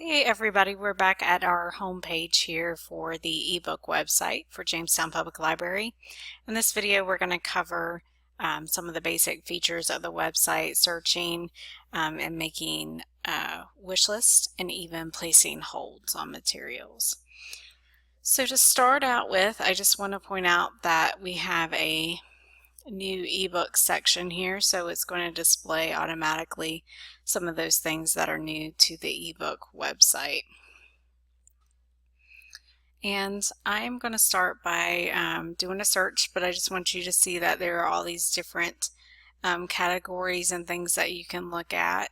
Hey everybody, we're back at our home page here for the ebook website for Jamestown Public Library. In this video we're going to cover some of the basic features of the website, searching and making wish lists and even placing holds on materials. So to start out with, I just want to point out that we have a new ebook section here, so it's going to display automatically some of those things that are new to the ebook website. And I'm going to start by doing a search, but I just want you to see that there are all these different categories and things that you can look at.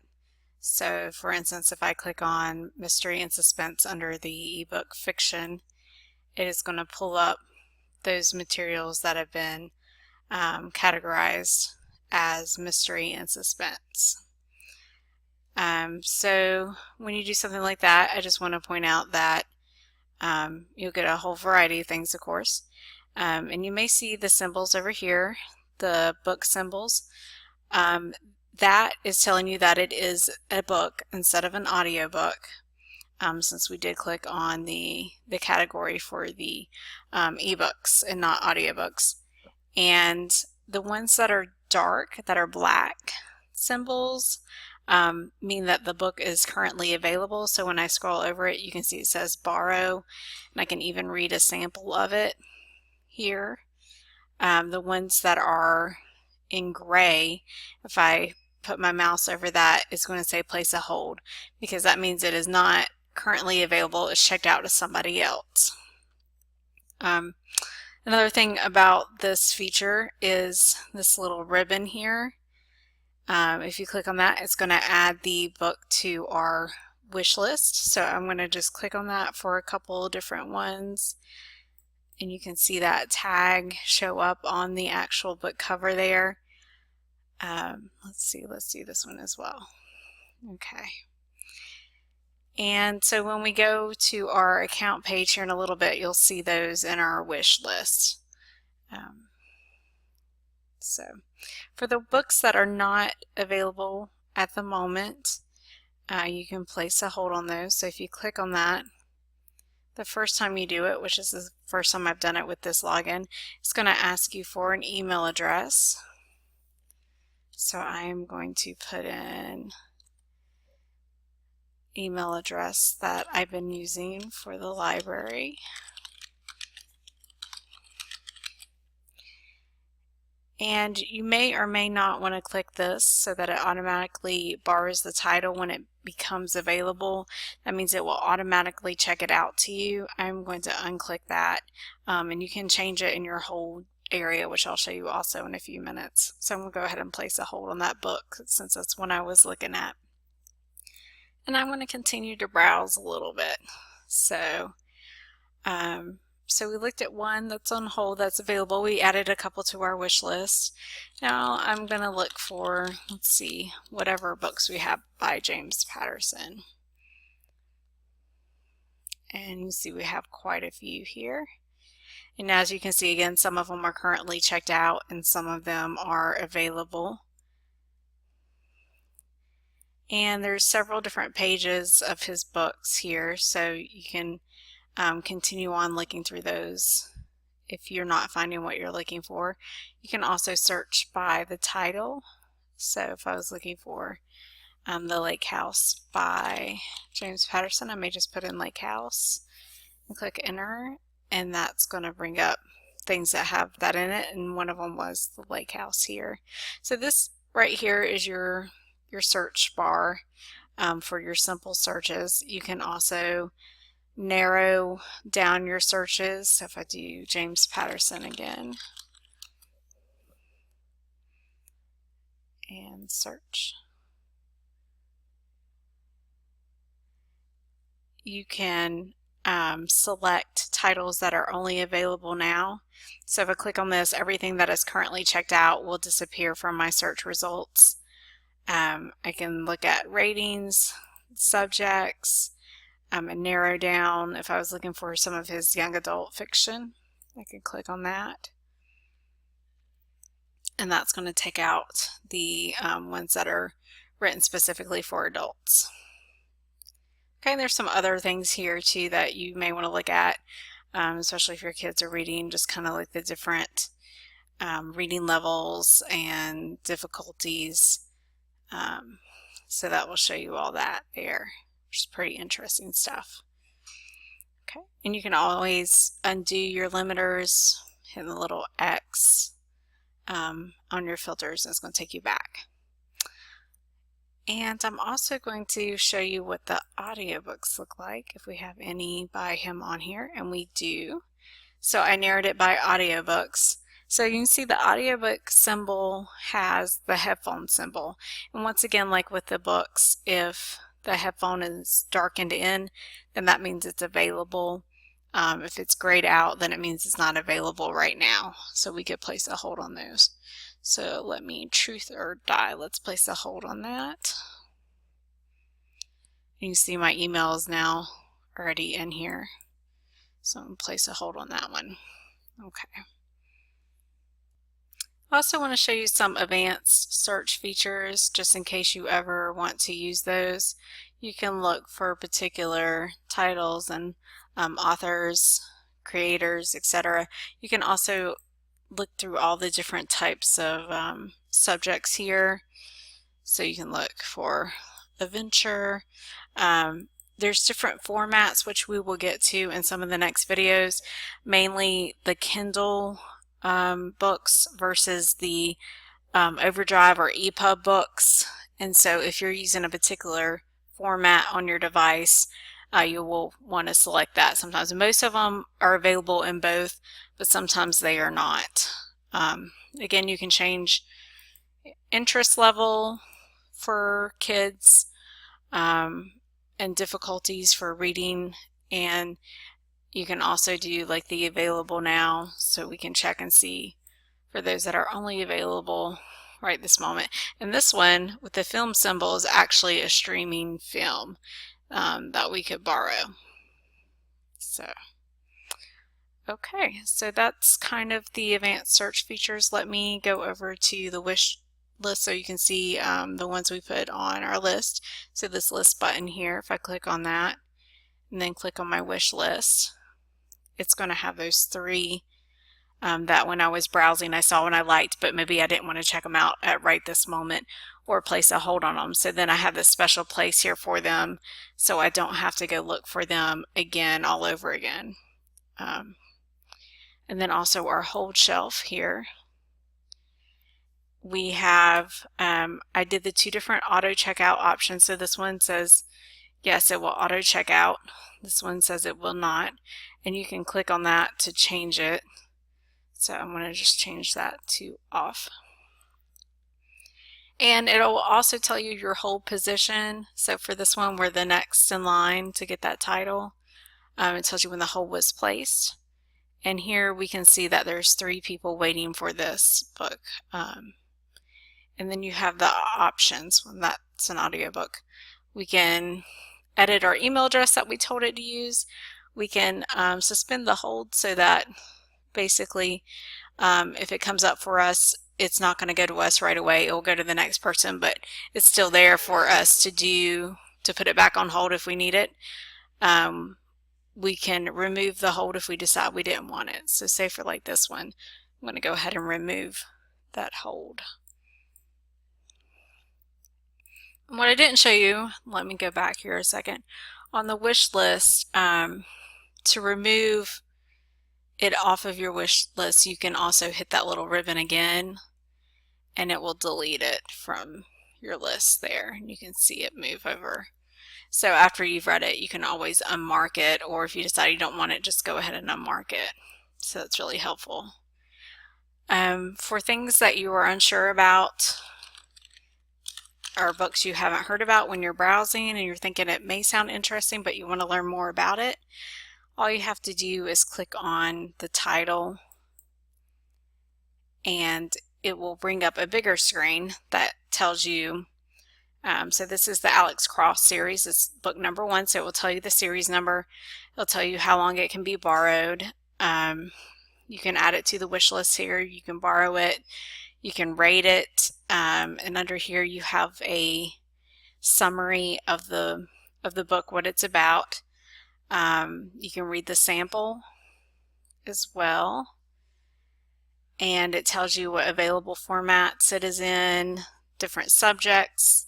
So for instance, if I click on mystery and suspense under the ebook fiction, it is going to pull up those materials that have been categorized as mystery and suspense. So when you do something like that, I just want to point out that you'll get a whole variety of things, of course. And you may see the symbols over here, the book symbols. That is telling you that it is a book instead of an audiobook, since we did click on the category for the ebooks and not audiobooks. And the ones that are dark, that are black symbols, mean that the book is currently available. So when I scroll over it, you can see it says borrow, and I can even read a sample of it here. The ones that are in gray, if I put my mouse over that, it's going to say place a hold, because that means it is not currently available. It's checked out to somebody else. Another thing about this feature is this little ribbon here. If you click on that, it's going to add the book to our wish list. So I'm going to just click on that for a couple different ones. And you can see that tag show up on the actual book cover there. Let's do this one as well. Okay. And so when we go to our account page here in a little bit, you'll see those in our wish list. So for the books that are not available at the moment, you can place a hold on those. So if you click on that, the first time you do it, which is the first time I've done it with this login, it's going to ask you for an email address. So I am going to put in email address that I've been using for the library. And you may or may not want to click this so that it automatically borrows the title when it becomes available. That means it will automatically check it out to you. I'm going to unclick that, and you can change it in your hold area, which I'll show you also in a few minutes. So I'm going to go ahead and place a hold on that book since that's one I was looking at. And I'm going to continue to browse a little bit. So we looked at one that's on hold that's available. We added a couple to our wish list. Now I'm going to look for, let's see, whatever books we have by James Patterson. And you see we have quite a few here. And as you can see, again, some of them are currently checked out and some of them are available. And there's several different pages of his books here, so you can continue on looking through those if you're not finding what you're looking for. You can also search by the title. So if I was looking for The Lake House by James Patterson, I may just put in Lake House and click enter, and that's going to bring up things that have that in it, and one of them was the Lake House here. So this right here is your search bar for your simple searches. You can also narrow down your searches. So if I do James Patterson again and search, you can select titles that are only available now. So if I click on this, everything that is currently checked out will disappear from my search results. I can look at ratings, subjects, and narrow down. If I was looking for some of his young adult fiction, I can click on that. And that's going to take out the ones that are written specifically for adults. Okay, and there's some other things here too that you may want to look at, especially if your kids are reading, just kind of like the different reading levels and difficulties. So that will show you all that there, which is pretty interesting stuff. Okay, and you can always undo your limiters, hit the little X on your filters, and it's going to take you back. And I'm also going to show you what the audiobooks look like if we have any by him on here, and we do. So I narrowed it by audiobooks. So you can see the audiobook symbol has the headphone symbol. And once again, like with the books, if the headphone is darkened in, then that means it's available. If it's grayed out, then it means it's not available right now. So we could place a hold on those. So let me truth or die. Let's place a hold on that. You can see my email is now already in here. So I'm going to place a hold on that one. Okay. I also want to show you some advanced search features just in case you ever want to use those. You can look for particular titles and authors, creators, etc. You can also look through all the different types of subjects here. So you can look for adventure. There's different formats which we will get to in some of the next videos, mainly the Kindle books versus the Overdrive or EPUB books. And so if you're using a particular format on your device, you will want to select that. Sometimes most of them are available in both, but sometimes they are not. Again, you can change interest level for kids and difficulties for reading, and you can also do like the available now, so we can check and see for those that are only available right this moment. And this one with the film symbol is actually a streaming film that we could borrow. So okay, so that's kind of the advanced search features. Let me go over to the wish list so you can see the ones we put on our list. So this list button here, if I click on that and then click on my wish list, it's going to have those three that when I was browsing I saw and I liked, but maybe I didn't want to check them out at right this moment or place a hold on them. So then I have this special place here for them so I don't have to go look for them again all over again. And then also our hold shelf here. We have, I did the two different auto checkout options. So this one says, yes, it will auto check out. This one says it will not. And you can click on that to change it. So I'm going to just change that to off. And it will also tell you your hold position. So for this one, we're the next in line to get that title. It tells you when the hold was placed. And here we can see that there's 3 people waiting for this book. And then you have the options when that's an audiobook. We can edit our email address that we told it to use. We can suspend the hold so that basically if it comes up for us, it's not going to go to us right away. It will go to the next person, but it's still there for us to put it back on hold if we need it. We can remove the hold if we decide we didn't want it. So say for like this one, I'm going to go ahead and remove that hold. And what I didn't show you, let me go back here a second, on the wish list, to remove it off of your wish list, you can also hit that little ribbon again and it will delete it from your list there. And you can see it move over. So after you've read it, you can always unmark it, or if you decide you don't want it, just go ahead and unmark it. So that's really helpful. For things that you are unsure about, or books you haven't heard about when you're browsing and you're thinking it may sound interesting but you want to learn more about it, all you have to do is click on the title and it will bring up a bigger screen that tells you, so this is the Alex Cross series. It's book number 1, so it will tell you the series number. It'll tell you how long it can be borrowed. You can add it to the wish list here. You can borrow it. You can rate it. And under here you have a summary of the of the book, what it's about. You can read the sample as well, and it tells you what available formats it is in, different subjects,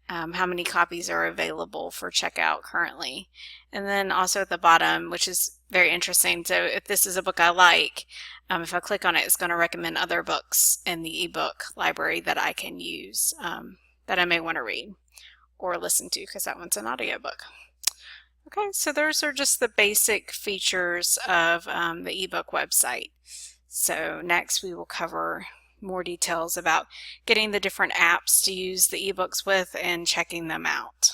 how many copies are available for checkout currently. And then also at the bottom, which is very interesting, so if this is a book I like, if I click on it, it's going to recommend other books in the ebook library that I can use, that I may want to read or listen to, because that one's an audiobook. Okay, so those are just the basic features of the ebook website. So next we will cover more details about getting the different apps to use the ebooks with and checking them out.